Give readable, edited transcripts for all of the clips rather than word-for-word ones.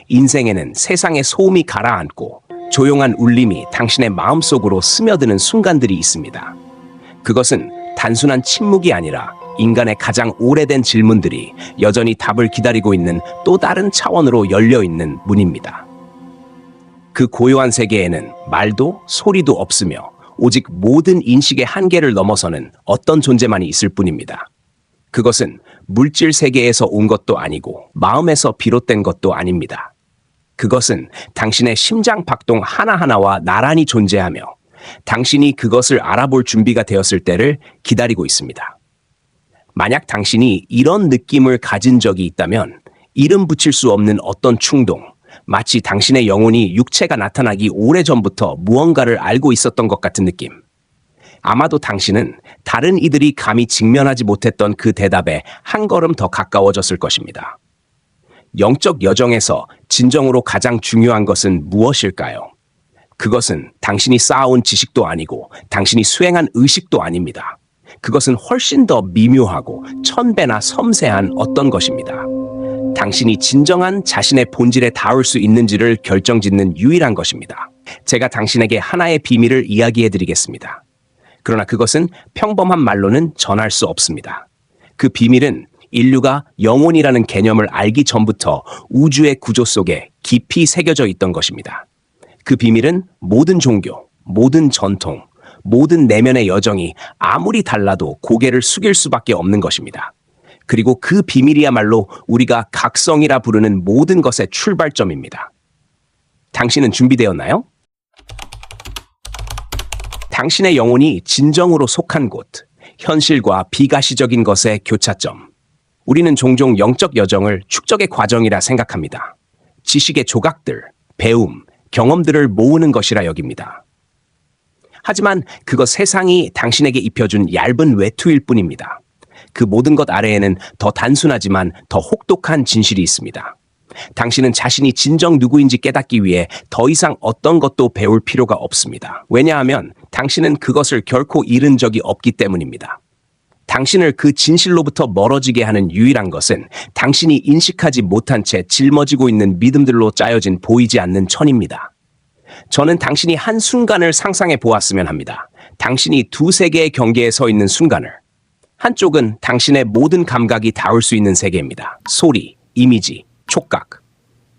인생에는 세상의 소음이 가라앉고 조용한 울림이 당신의 마음속으로 스며드는 순간들이 있습니다. 그것은 단순한 침묵이 아니라 인간의 가장 오래된 질문들이 여전히 답을 기다리고 있는 또 다른 차원으로 열려있는 문입니다. 그 고요한 세계에는 말도 소리도 없으며 오직 모든 인식의 한계를 넘어서는 어떤 존재만이 있을 뿐입니다. 그것은 물질 세계에서 온 것도 아니고 마음에서 비롯된 것도 아닙니다. 그것은 당신의 심장 박동 하나하나와 나란히 존재하며 당신이 그것을 알아볼 준비가 되었을 때를 기다리고 있습니다. 만약 당신이 이런 느낌을 가진 적이 있다면 이름 붙일 수 없는 어떤 충동, 마치 당신의 영혼이 육체가 나타나기 오래전부터 무언가를 알고 있었던 것 같은 느낌. 아마도 당신은 다른 이들이 감히 직면하지 못했던 그 대답에 한 걸음 더 가까워졌을 것입니다. 영적 여정에서 진정으로 가장 중요한 것은 무엇일까요? 그것은 당신이 쌓아온 지식도 아니고 당신이 수행한 의식도 아닙니다. 그것은 훨씬 더 미묘하고 1000배나 섬세한 어떤 것입니다. 당신이 진정한 자신의 본질에 닿을 수 있는지를 결정짓는 유일한 것입니다. 제가 당신에게 하나의 비밀을 이야기해드리겠습니다. 그러나 그것은 평범한 말로는 전할 수 없습니다. 그 비밀은 인류가 영혼이라는 개념을 알기 전부터 우주의 구조 속에 깊이 새겨져 있던 것입니다. 그 비밀은 모든 종교, 모든 전통, 모든 내면의 여정이 아무리 달라도 고개를 숙일 수밖에 없는 것입니다. 그리고 그 비밀이야말로 우리가 각성이라 부르는 모든 것의 출발점입니다. 당신은 준비되었나요? 당신의 영혼이 진정으로 속한 곳, 현실과 비가시적인 것의 교차점. 우리는 종종 영적 여정을 축적의 과정이라 생각합니다. 지식의 조각들, 배움, 경험들을 모으는 것이라 여깁니다. 하지만 그것 세상이 당신에게 입혀준 얇은 외투일 뿐입니다. 그 모든 것 아래에는 더 단순하지만 더 혹독한 진실이 있습니다. 당신은 자신이 진정 누구인지 깨닫기 위해 더 이상 어떤 것도 배울 필요가 없습니다. 왜냐하면 당신은 그것을 결코 잃은 적이 없기 때문입니다. 당신을 그 진실로부터 멀어지게 하는 유일한 것은 당신이 인식하지 못한 채 짊어지고 있는 믿음들로 짜여진 보이지 않는 천입니다. 저는 당신이 한 순간을 상상해 보았으면 합니다. 당신이 두 세계의 경계에 서 있는 순간을. 한쪽은 당신의 모든 감각이 닿을 수 있는 세계입니다. 소리, 이미지, 촉각,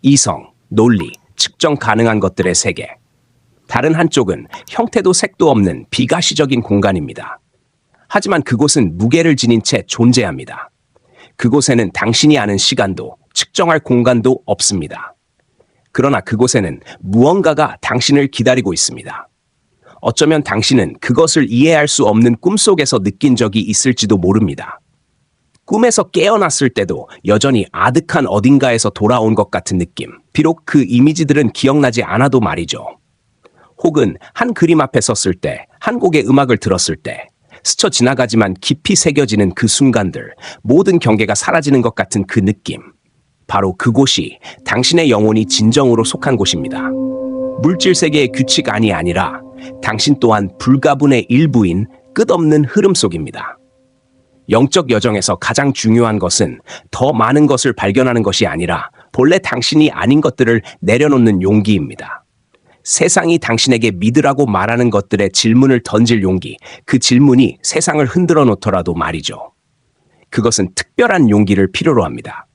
이성, 논리, 측정 가능한 것들의 세계. 다른 한쪽은 형태도 색도 없는 비가시적인 공간입니다. 하지만 그곳은 무게를 지닌 채 존재합니다. 그곳에는 당신이 아는 시간도 측정할 공간도 없습니다. 그러나 그곳에는 무언가가 당신을 기다리고 있습니다. 어쩌면 당신은 그것을 이해할 수 없는 꿈속에서 느낀 적이 있을지도 모릅니다. 꿈에서 깨어났을 때도 여전히 아득한 어딘가에서 돌아온 것 같은 느낌. 비록 그 이미지들은 기억나지 않아도 말이죠. 혹은 한 그림 앞에 섰을 때, 한 곡의 음악을 들었을 때, 스쳐 지나가지만 깊이 새겨지는 그 순간들, 모든 경계가 사라지는 것 같은 그 느낌. 바로 그곳이 당신의 영혼이 진정으로 속한 곳입니다. 물질 세계의 규칙안이 아니라 당신 또한 불가분의 일부인 끝없는 흐름 속입니다. 영적 여정에서 가장 중요한 것은 더 많은 것을 발견하는 것이 아니라 본래 당신이 아닌 것들을 내려놓는 용기입니다. 세상이 당신에게 믿으라고 말하는 것들의 질문을 던질 용기, 그 질문이 세상을 흔들어 놓더라도 말이죠. 그것은 특별한 용기를 필요로 합니다.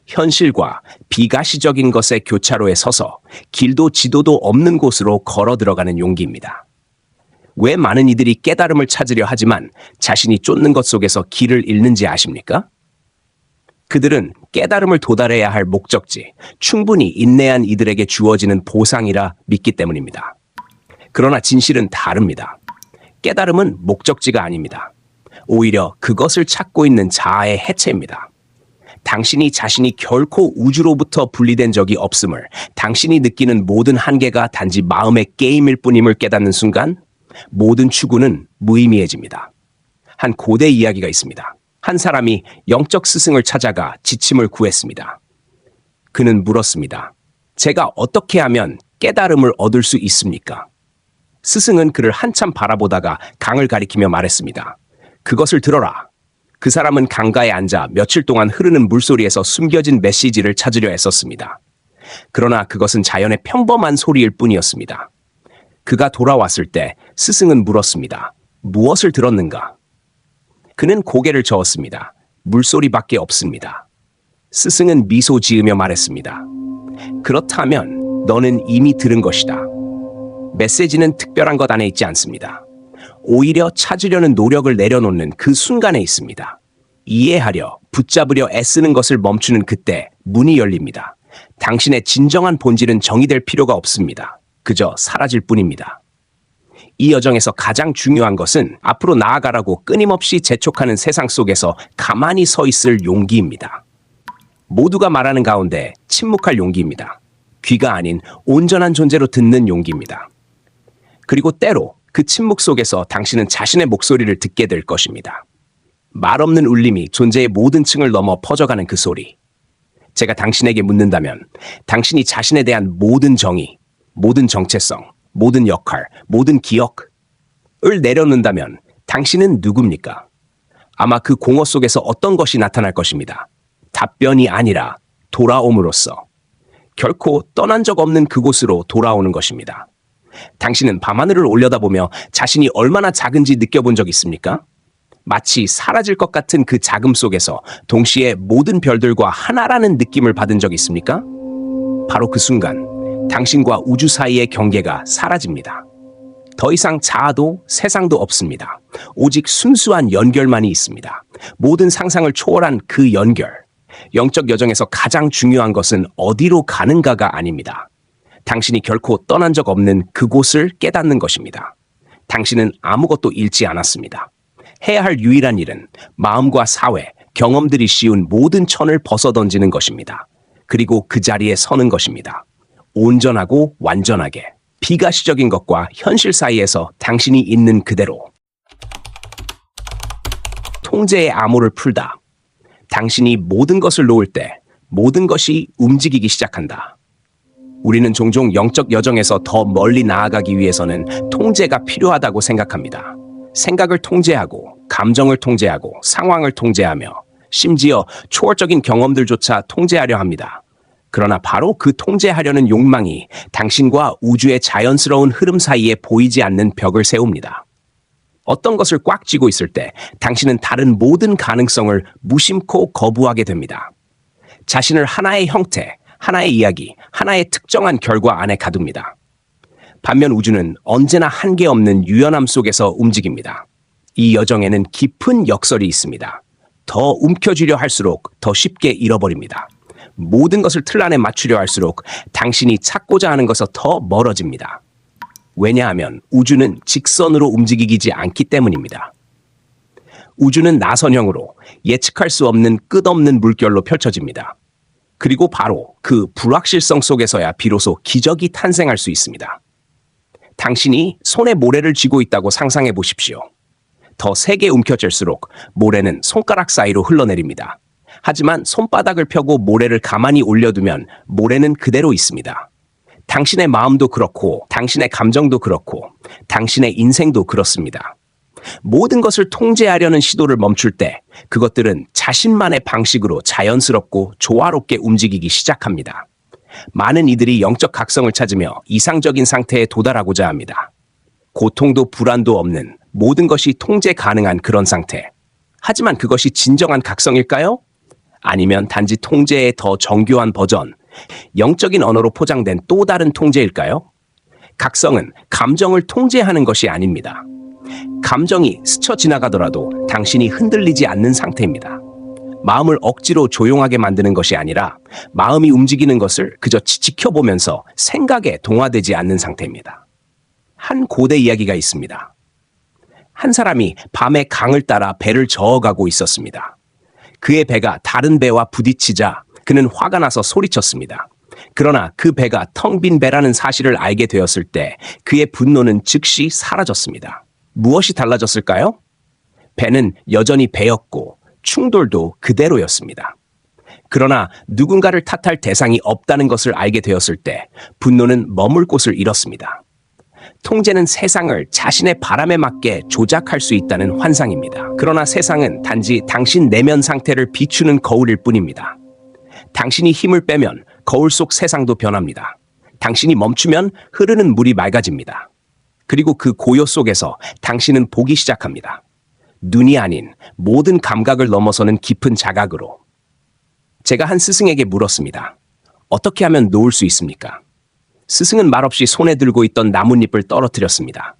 현실과 비가시적인 것의 교차로에 서서 길도 지도도 없는 곳으로 걸어 들어가는 용기입니다. 왜 많은 이들이 깨달음을 찾으려 하지만 자신이 쫓는 것 속에서 길을 잃는지 아십니까? 그들은 깨달음을 도달해야 할 목적지, 충분히 인내한 이들에게 주어지는 보상이라 믿기 때문입니다. 그러나 진실은 다릅니다. 깨달음은 목적지가 아닙니다. 오히려 그것을 찾고 있는 자아의 해체입니다. 당신이 자신이 결코 우주로부터 분리된 적이 없음을, 당신이 느끼는 모든 한계가 단지 마음의 게임일 뿐임을 깨닫는 순간 모든 추구는 무의미해집니다. 한 고대 이야기가 있습니다. 한 사람이 영적 스승을 찾아가 지침을 구했습니다. 그는 물었습니다. 제가 어떻게 하면 깨달음을 얻을 수 있습니까? 스승은 그를 한참 바라보다가 강을 가리키며 말했습니다. 그것을 들어라. 그 사람은 강가에 앉아 며칠 동안 흐르는 물소리에서 숨겨진 메시지를 찾으려 애썼습니다. 그러나 그것은 자연의 평범한 소리일 뿐이었습니다. 그가 돌아왔을 때 스승은 물었습니다. 무엇을 들었는가? 그는 고개를 저었습니다. 물소리밖에 없습니다. 스승은 미소 지으며 말했습니다. 그렇다면 너는 이미 들은 것이다. 메시지는 특별한 것 안에 있지 않습니다. 오히려 찾으려는 노력을 내려놓는 그 순간에 있습니다. 이해하려, 붙잡으려 애쓰는 것을 멈추는 그때 문이 열립니다. 당신의 진정한 본질은 정의될 필요가 없습니다. 그저 사라질 뿐입니다. 이 여정에서 가장 중요한 것은 앞으로 나아가라고 끊임없이 재촉하는 세상 속에서 가만히 서 있을 용기입니다. 모두가 말하는 가운데 침묵할 용기입니다. 귀가 아닌 온전한 존재로 듣는 용기입니다. 그리고 때로 그 침묵 속에서 당신은 자신의 목소리를 듣게 될 것입니다. 말 없는 울림이 존재의 모든 층을 넘어 퍼져가는 그 소리. 제가 당신에게 묻는다면 당신이 자신에 대한 모든 정의, 모든 정체성, 모든 역할, 모든 기억을 내려놓는다면 당신은 누굽니까? 아마 그 공허 속에서 어떤 것이 나타날 것입니다. 답변이 아니라 돌아옴으로써 결코 떠난 적 없는 그곳으로 돌아오는 것입니다. 당신은 밤하늘을 올려다보며 자신이 얼마나 작은지 느껴본 적 있습니까? 마치 사라질 것 같은 그 작음 속에서 동시에 모든 별들과 하나라는 느낌을 받은 적 있습니까? 바로 그 순간 당신과 우주 사이의 경계가 사라집니다. 더 이상 자아도 세상도 없습니다. 오직 순수한 연결만이 있습니다. 모든 상상을 초월한 그 연결. 영적 여정에서 가장 중요한 것은 어디로 가는가가 아닙니다. 당신이 결코 떠난 적 없는 그곳을 깨닫는 것입니다. 당신은 아무것도 잃지 않았습니다. 해야 할 유일한 일은 마음과 사회, 경험들이 씌운 모든 천을 벗어던지는 것입니다. 그리고 그 자리에 서는 것입니다. 온전하고 완전하게 비가시적인 것과 현실 사이에서 당신이 있는 그대로. 통제의 암호를 풀다. 당신이 모든 것을 놓을 때 모든 것이 움직이기 시작한다. 우리는 종종 영적 여정에서 더 멀리 나아가기 위해서는 통제가 필요하다고 생각합니다. 생각을 통제하고, 감정을 통제하고, 상황을 통제하며, 심지어 초월적인 경험들조차 통제하려 합니다. 그러나 바로 그 통제하려는 욕망이 당신과 우주의 자연스러운 흐름 사이에 보이지 않는 벽을 세웁니다. 어떤 것을 꽉 쥐고 있을 때 당신은 다른 모든 가능성을 무심코 거부하게 됩니다. 자신을 하나의 형태, 하나의 이야기, 하나의 특정한 결과 안에 가둡니다. 반면 우주는 언제나 한계 없는 유연함 속에서 움직입니다. 이 여정에는 깊은 역설이 있습니다. 더 움켜쥐려 할수록 더 쉽게 잃어버립니다. 모든 것을 틀 안에 맞추려 할수록 당신이 찾고자 하는 것에서 더 멀어집니다. 왜냐하면 우주는 직선으로 움직이지 않기 때문입니다. 우주는 나선형으로 예측할 수 없는 끝없는 물결로 펼쳐집니다. 그리고 바로 그 불확실성 속에서야 비로소 기적이 탄생할 수 있습니다. 당신이 손에 모래를 쥐고 있다고 상상해 보십시오. 더 세게 움켜쥘수록 모래는 손가락 사이로 흘러내립니다. 하지만 손바닥을 펴고 모래를 가만히 올려두면 모래는 그대로 있습니다. 당신의 마음도 그렇고 당신의 감정도 그렇고 당신의 인생도 그렇습니다. 모든 것을 통제하려는 시도를 멈출 때 그것들은 자신만의 방식으로 자연스럽고 조화롭게 움직이기 시작합니다. 많은 이들이 영적 각성을 찾으며 이상적인 상태에 도달하고자 합니다. 고통도 불안도 없는 모든 것이 통제 가능한 그런 상태. 하지만 그것이 진정한 각성일까요? 아니면 단지 통제의 더 정교한 버전, 영적인 언어로 포장된 또 다른 통제일까요? 각성은 감정을 통제하는 것이 아닙니다. 감정이 스쳐 지나가더라도 당신이 흔들리지 않는 상태입니다. 마음을 억지로 조용하게 만드는 것이 아니라 마음이 움직이는 것을 그저 지켜보면서 생각에 동화되지 않는 상태입니다. 한 고대 이야기가 있습니다. 한 사람이 밤에 강을 따라 배를 저어가고 있었습니다. 그의 배가 다른 배와 부딪히자 그는 화가 나서 소리쳤습니다. 그러나 그 배가 텅 빈 배라는 사실을 알게 되었을 때 그의 분노는 즉시 사라졌습니다. 무엇이 달라졌을까요? 배는 여전히 배였고 충돌도 그대로였습니다. 그러나 누군가를 탓할 대상이 없다는 것을 알게 되었을 때 분노는 머물 곳을 잃었습니다. 통제는 세상을 자신의 바람에 맞게 조작할 수 있다는 환상입니다. 그러나 세상은 단지 당신 내면 상태를 비추는 거울일 뿐입니다. 당신이 힘을 빼면 거울 속 세상도 변합니다. 당신이 멈추면 흐르는 물이 맑아집니다. 그리고 그 고요 속에서 당신은 보기 시작합니다. 눈이 아닌 모든 감각을 넘어서는 깊은 자각으로. 제가 한 스승에게 물었습니다. 어떻게 하면 놓을 수 있습니까? 스승은 말없이 손에 들고 있던 나뭇잎을 떨어뜨렸습니다.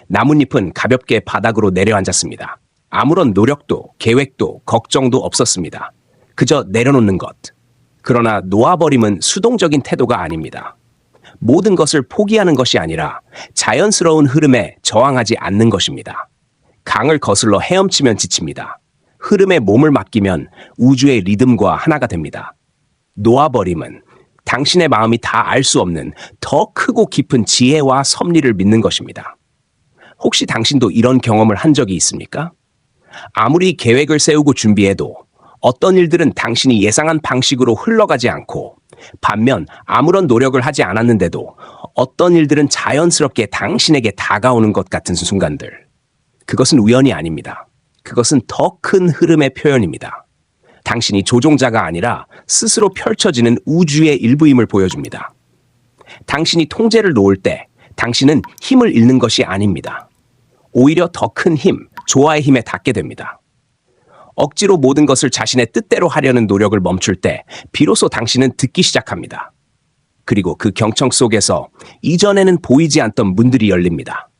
나뭇잎은 가볍게 바닥으로 내려앉았습니다. 아무런 노력도 계획도 걱정도 없었습니다. 그저 내려놓는 것. 그러나 놓아버림은 수동적인 태도가 아닙니다. 모든 것을 포기하는 것이 아니라 자연스러운 흐름에 저항하지 않는 것입니다. 강을 거슬러 헤엄치면 지칩니다. 흐름에 몸을 맡기면 우주의 리듬과 하나가 됩니다. 놓아버림은 당신의 마음이 다 알 수 없는 더 크고 깊은 지혜와 섭리를 믿는 것입니다. 혹시 당신도 이런 경험을 한 적이 있습니까? 아무리 계획을 세우고 준비해도 어떤 일들은 당신이 예상한 방식으로 흘러가지 않고, 반면 아무런 노력을 하지 않았는데도 어떤 일들은 자연스럽게 당신에게 다가오는 것 같은 순간들. 그것은 우연이 아닙니다. 그것은 더 큰 흐름의 표현입니다. 당신이 조종자가 아니라 스스로 펼쳐지는 우주의 일부임을 보여줍니다. 당신이 통제를 놓을 때 당신은 힘을 잃는 것이 아닙니다. 오히려 더 큰 힘, 조화의 힘에 닿게 됩니다. 억지로 모든 것을 자신의 뜻대로 하려는 노력을 멈출 때 비로소 당신은 듣기 시작합니다. 그리고 그 경청 속에서 이전에는 보이지 않던 문들이 열립니다.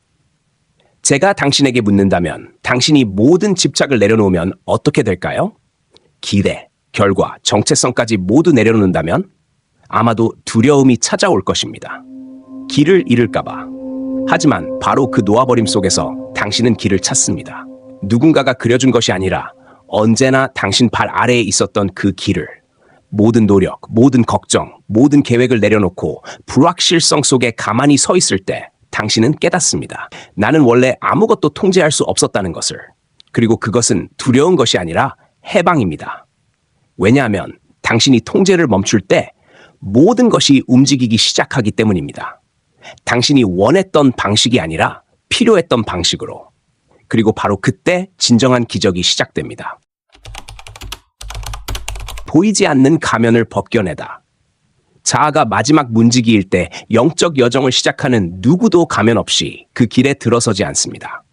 제가 당신에게 묻는다면 당신이 모든 집착을 내려놓으면 어떻게 될까요? 기대, 결과, 정체성까지 모두 내려놓는다면 아마도 두려움이 찾아올 것입니다. 길을 잃을까봐. 하지만 바로 그 놓아버림 속에서 당신은 길을 찾습니다. 누군가가 그려준 것이 아니라 언제나 당신 발 아래에 있었던 그 길을, 모든 노력, 모든 걱정, 모든 계획을 내려놓고 불확실성 속에 가만히 서 있을 때 당신은 깨닫습니다. 나는 원래 아무것도 통제할 수 없었다는 것을. 그리고 그것은 두려운 것이 아니라 해방입니다. 왜냐하면 당신이 통제를 멈출 때 모든 것이 움직이기 시작하기 때문입니다. 당신이 원했던 방식이 아니라 필요했던 방식으로. 그리고 바로 그때 진정한 기적이 시작됩니다. 보이지 않는 가면을 벗겨내다. 자아가 마지막 문지기일 때 영적 여정을 시작하는 누구도 가면 없이 그 길에 들어서지 않습니다.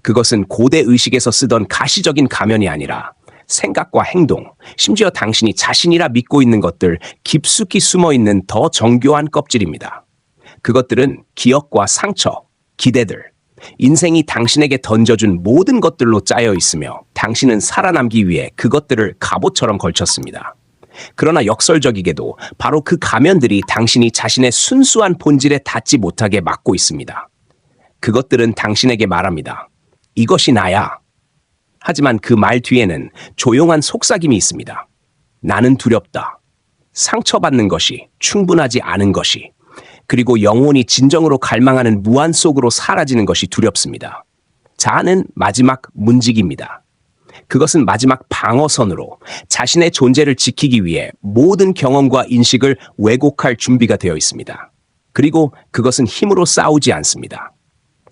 그것은 고대 의식에서 쓰던 가시적인 가면이 아니라 생각과 행동, 심지어 당신이 자신이라 믿고 있는 것들 깊숙이 숨어있는 더 정교한 껍질입니다. 그것들은 기억과 상처, 기대들, 인생이 당신에게 던져준 모든 것들로 짜여 있으며 당신은 살아남기 위해 그것들을 갑옷처럼 걸쳤습니다. 그러나 역설적이게도 바로 그 가면들이 당신이 자신의 순수한 본질에 닿지 못하게 막고 있습니다. 그것들은 당신에게 말합니다. 이것이 나야. 하지만 그 말 뒤에는 조용한 속삭임이 있습니다. 나는 두렵다. 상처받는 것이, 충분하지 않은 것이, 그리고 영혼이 진정으로 갈망하는 무한 속으로 사라지는 것이 두렵습니다. 자아는 마지막 문지기입니다. 그것은 마지막 방어선으로 자신의 존재를 지키기 위해 모든 경험과 인식을 왜곡할 준비가 되어 있습니다. 그리고 그것은 힘으로 싸우지 않습니다.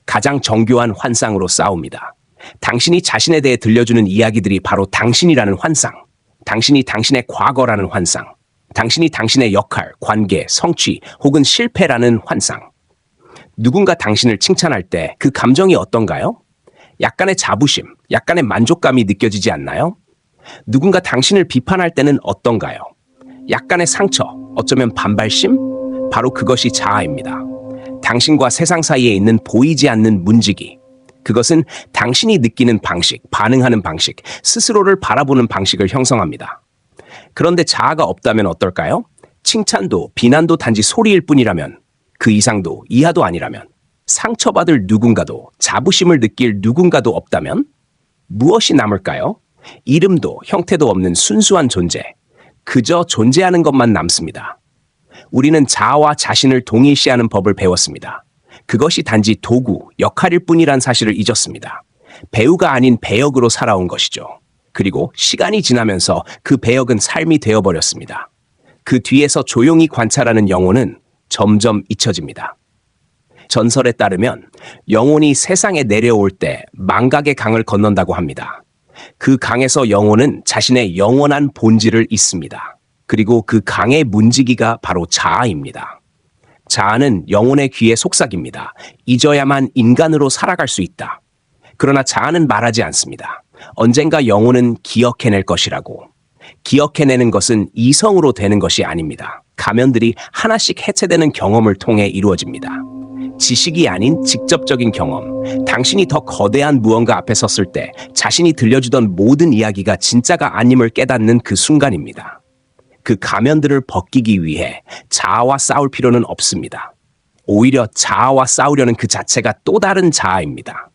가장 정교한 환상으로 싸웁니다. 당신이 자신에 대해 들려주는 이야기들이 바로 당신이라는 환상, 당신이 당신의 과거라는 환상, 당신이 당신의 역할, 관계, 성취 혹은 실패라는 환상. 누군가 당신을 칭찬할 때 그 감정이 어떤가요? 약간의 자부심, 약간의 만족감이 느껴지지 않나요? 누군가 당신을 비판할 때는 어떤가요? 약간의 상처, 어쩌면 반발심? 바로 그것이 자아입니다. 당신과 세상 사이에 있는 보이지 않는 문지기. 그것은 당신이 느끼는 방식, 반응하는 방식, 스스로를 바라보는 방식을 형성합니다. 그런데 자아가 없다면 어떨까요? 칭찬도 비난도 단지 소리일 뿐이라면, 그 이상도 이하도 아니라면, 상처받을 누군가도 자부심을 느낄 누군가도 없다면 무엇이 남을까요? 이름도 형태도 없는 순수한 존재, 그저 존재하는 것만 남습니다. 우리는 자아와 자신을 동일시하는 법을 배웠습니다. 그것이 단지 도구, 역할일 뿐이란 사실을 잊었습니다. 배우가 아닌 배역으로 살아온 것이죠. 그리고 시간이 지나면서 그 배역은 삶이 되어버렸습니다. 그 뒤에서 조용히 관찰하는 영혼은 점점 잊혀집니다. 전설에 따르면 영혼이 세상에 내려올 때 망각의 강을 건넌다고 합니다. 그 강에서 영혼은 자신의 영원한 본질을 잊습니다. 그리고 그 강의 문지기가 바로 자아입니다. 자아는 영혼의 귀의 속삭입니다. 잊어야만 인간으로 살아갈 수 있다. 그러나 자아는 말하지 않습니다. 언젠가 영혼은 기억해낼 것이라고. 기억해내는 것은 이성으로 되는 것이 아닙니다. 가면들이 하나씩 해체되는 경험을 통해 이루어집니다. 지식이 아닌 직접적인 경험. 당신이 더 거대한 무언가 앞에 섰을 때 자신이 들려주던 모든 이야기가 진짜가 아님을 깨닫는 그 순간입니다. 그 가면들을 벗기기 위해 자아와 싸울 필요는 없습니다. 오히려 자아와 싸우려는 그 자체가 또 다른 자아입니다.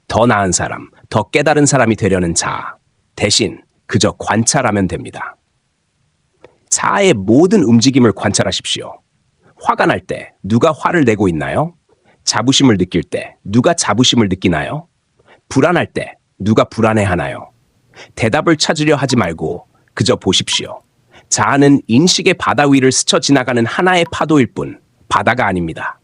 더 나은 사람, 더 깨달은 사람이 되려는 자아. 대신 그저 관찰하면 됩니다. 자아의 모든 움직임을 관찰하십시오. 화가 날 때 누가 화를 내고 있나요? 자부심을 느낄 때 누가 자부심을 느끼나요? 불안할 때 누가 불안해하나요? 대답을 찾으려 하지 말고 그저 보십시오. 자아는 인식의 바다 위를 스쳐 지나가는 하나의 파도일 뿐 바다가 아닙니다.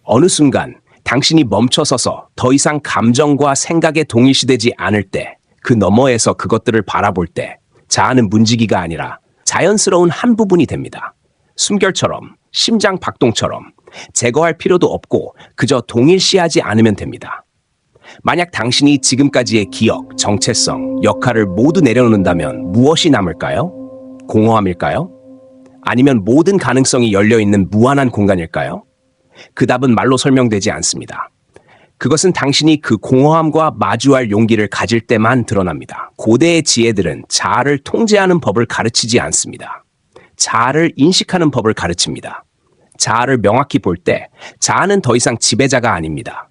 어느 순간 당신이 멈춰서서 더 이상 감정과 생각에 동일시되지 않을 때, 그 너머에서 그것들을 바라볼 때 자아는 문지기가 아니라 자연스러운 한 부분이 됩니다. 숨결처럼, 심장 박동처럼 제거할 필요도 없고 그저 동일시하지 않으면 됩니다. 만약 당신이 지금까지의 기억, 정체성, 역할을 모두 내려놓는다면 무엇이 남을까요? 공허함일까요? 아니면 모든 가능성이 열려있는 무한한 공간일까요? 그 답은 말로 설명되지 않습니다. 그것은 당신이 그 공허함과 마주할 용기를 가질 때만 드러납니다. 고대의 지혜들은 자아를 통제하는 법을 가르치지 않습니다. 자아를 인식하는 법을 가르칩니다. 자아를 명확히 볼 때 자아는 더 이상 지배자가 아닙니다.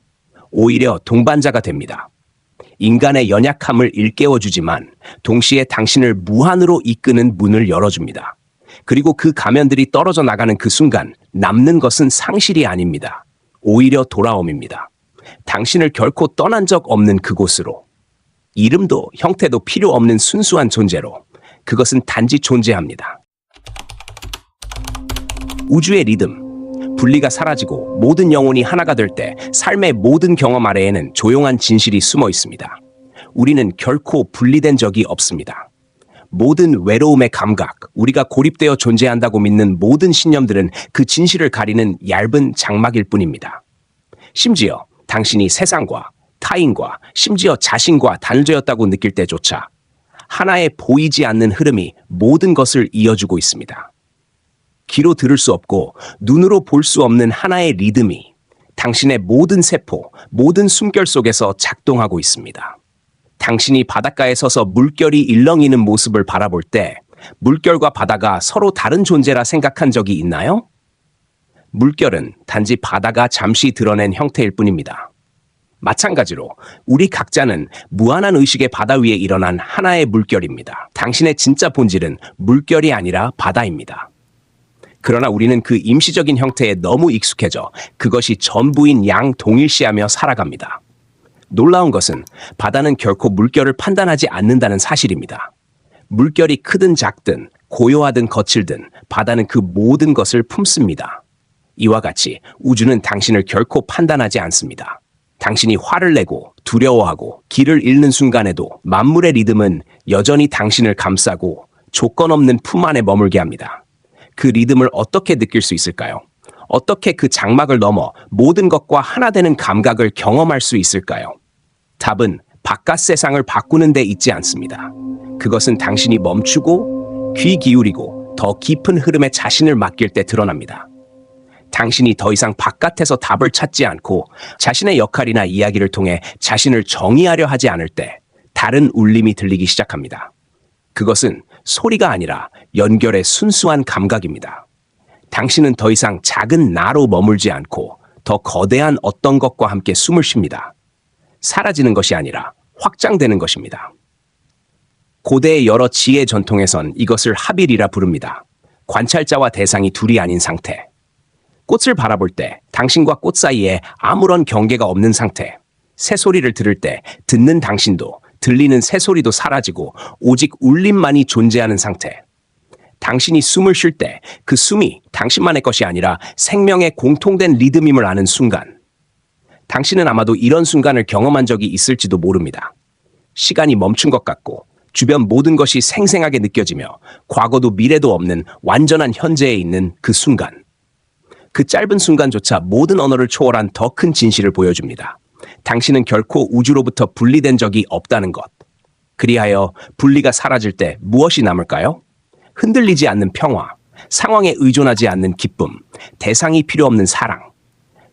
오히려 동반자가 됩니다. 인간의 연약함을 일깨워주지만 동시에 당신을 무한으로 이끄는 문을 열어줍니다. 그리고 그 가면들이 떨어져 나가는 그 순간 남는 것은 상실이 아닙니다. 오히려 돌아옴입니다. 당신을 결코 떠난 적 없는 그곳으로. 이름도 형태도 필요 없는 순수한 존재로. 그것은 단지 존재합니다. 우주의 리듬. 분리가 사라지고 모든 영혼이 하나가 될 때 삶의 모든 경험 아래에는 조용한 진실이 숨어 있습니다. 우리는 결코 분리된 적이 없습니다. 모든 외로움의 감각, 우리가 고립되어 존재한다고 믿는 모든 신념들은 그 진실을 가리는 얇은 장막일 뿐입니다. 심지어 당신이 세상과 타인과 심지어 자신과 단절되었다고 느낄 때조차 하나의 보이지 않는 흐름이 모든 것을 이어주고 있습니다. 귀로 들을 수 없고 눈으로 볼 수 없는 하나의 리듬이 당신의 모든 세포, 모든 숨결 속에서 작동하고 있습니다. 당신이 바닷가에 서서 물결이 일렁이는 모습을 바라볼 때 물결과 바다가 서로 다른 존재라 생각한 적이 있나요? 물결은 단지 바다가 잠시 드러낸 형태일 뿐입니다. 마찬가지로 우리 각자는 무한한 의식의 바다 위에 일어난 하나의 물결입니다. 당신의 진짜 본질은 물결이 아니라 바다입니다. 그러나 우리는 그 임시적인 형태에 너무 익숙해져 그것이 전부인 양 동일시하며 살아갑니다. 놀라운 것은 바다는 결코 물결을 판단하지 않는다는 사실입니다. 물결이 크든 작든 고요하든 거칠든 바다는 그 모든 것을 품습니다. 이와 같이 우주는 당신을 결코 판단하지 않습니다. 당신이 화를 내고 두려워하고 길을 잃는 순간에도 만물의 리듬은 여전히 당신을 감싸고 조건 없는 품 안에 머물게 합니다. 그 리듬을 어떻게 느낄 수 있을까요? 어떻게 그 장막을 넘어 모든 것과 하나 되는 감각을 경험할 수 있을까요? 답은 바깥 세상을 바꾸는 데 있지 않습니다. 그것은 당신이 멈추고 귀 기울이고 더 깊은 흐름에 자신을 맡길 때 드러납니다. 당신이 더 이상 바깥에서 답을 찾지 않고 자신의 역할이나 이야기를 통해 자신을 정의하려 하지 않을 때 다른 울림이 들리기 시작합니다. 그것은 소리가 아니라 연결의 순수한 감각입니다. 당신은 더 이상 작은 나로 머물지 않고 더 거대한 어떤 것과 함께 숨을 쉽니다. 사라지는 것이 아니라 확장되는 것입니다. 고대의 여러 지혜 전통에선 이것을 합일이라 부릅니다. 관찰자와 대상이 둘이 아닌 상태. 꽃을 바라볼 때 당신과 꽃 사이에 아무런 경계가 없는 상태. 새소리를 들을 때 듣는 당신도 들리는 새소리도 사라지고 오직 울림만이 존재하는 상태. 당신이 숨을 쉴 때 그 숨이 당신만의 것이 아니라 생명의 공통된 리듬임을 아는 순간. 당신은 아마도 이런 순간을 경험한 적이 있을지도 모릅니다. 시간이 멈춘 것 같고 주변 모든 것이 생생하게 느껴지며 과거도 미래도 없는 완전한 현재에 있는 그 순간. 그 짧은 순간조차 모든 언어를 초월한 더 큰 진실을 보여줍니다. 당신은 결코 우주로부터 분리된 적이 없다는 것. 그리하여 분리가 사라질 때 무엇이 남을까요? 흔들리지 않는 평화, 상황에 의존하지 않는 기쁨, 대상이 필요 없는 사랑.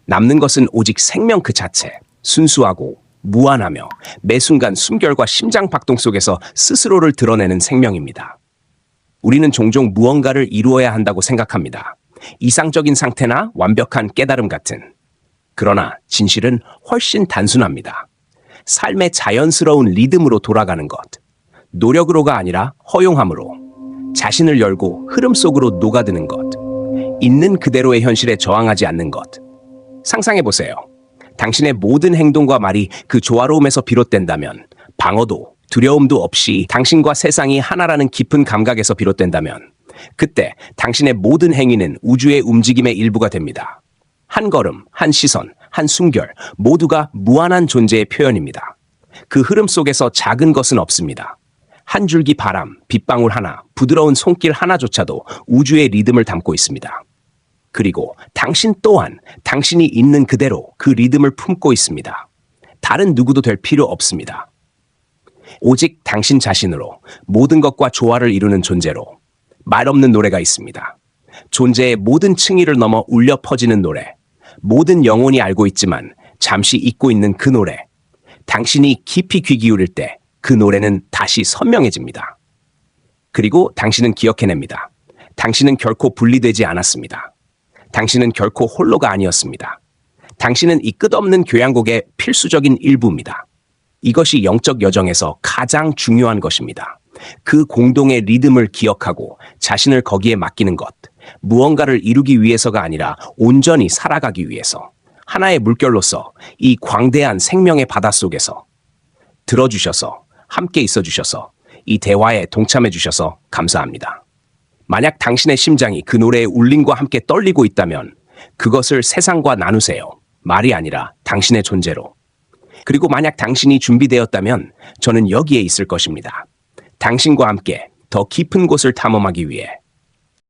남는 것은 오직 생명 그 자체, 순수하고 무한하며 매 순간 숨결과 심장 박동 속에서 스스로를 드러내는 생명입니다. 우리는 종종 무언가를 이루어야 한다고 생각합니다. 이상적인 상태나 완벽한 깨달음 같은. 그러나 진실은 훨씬 단순합니다. 삶의 자연스러운 리듬으로 돌아가는 것. 노력으로가 아니라 허용함으로. 자신을 열고 흐름 속으로 녹아드는 것. 있는 그대로의 현실에 저항하지 않는 것. 상상해보세요. 당신의 모든 행동과 말이 그 조화로움에서 비롯된다면, 방어도, 두려움도 없이 당신과 세상이 하나라는 깊은 감각에서 비롯된다면, 그때 당신의 모든 행위는 우주의 움직임의 일부가 됩니다. 한 걸음, 한 시선, 한 숨결, 모두가 무한한 존재의 표현입니다. 그 흐름 속에서 작은 것은 없습니다. 한 줄기 바람, 빗방울 하나, 부드러운 손길 하나조차도 우주의 리듬을 담고 있습니다. 그리고 당신 또한 당신이 있는 그대로 그 리듬을 품고 있습니다. 다른 누구도 될 필요 없습니다. 오직 당신 자신으로 모든 것과 조화를 이루는 존재로 말 없는 노래가 있습니다. 존재의 모든 층위를 넘어 울려 퍼지는 노래. 모든 영혼이 알고 있지만 잠시 잊고 있는 그 노래. 당신이 깊이 귀 기울일 때 그 노래는 다시 선명해집니다. 그리고 당신은 기억해냅니다. 당신은 결코 분리되지 않았습니다. 당신은 결코 홀로가 아니었습니다. 당신은 이 끝없는 교향곡의 필수적인 일부입니다. 이것이 영적 여정에서 가장 중요한 것입니다. 그 공동의 리듬을 기억하고 자신을 거기에 맡기는 것. 무언가를 이루기 위해서가 아니라 온전히 살아가기 위해서. 하나의 물결로서 이 광대한 생명의 바닷속에서 들어주셔서 함께 있어주셔서 이 대화에 동참해주셔서 감사합니다. 만약 당신의 심장이 그 노래의 울림과 함께 떨리고 있다면 그것을 세상과 나누세요. 말이 아니라 당신의 존재로. 그리고 만약 당신이 준비되었다면 저는 여기에 있을 것입니다. 당신과 함께 더 깊은 곳을 탐험하기 위해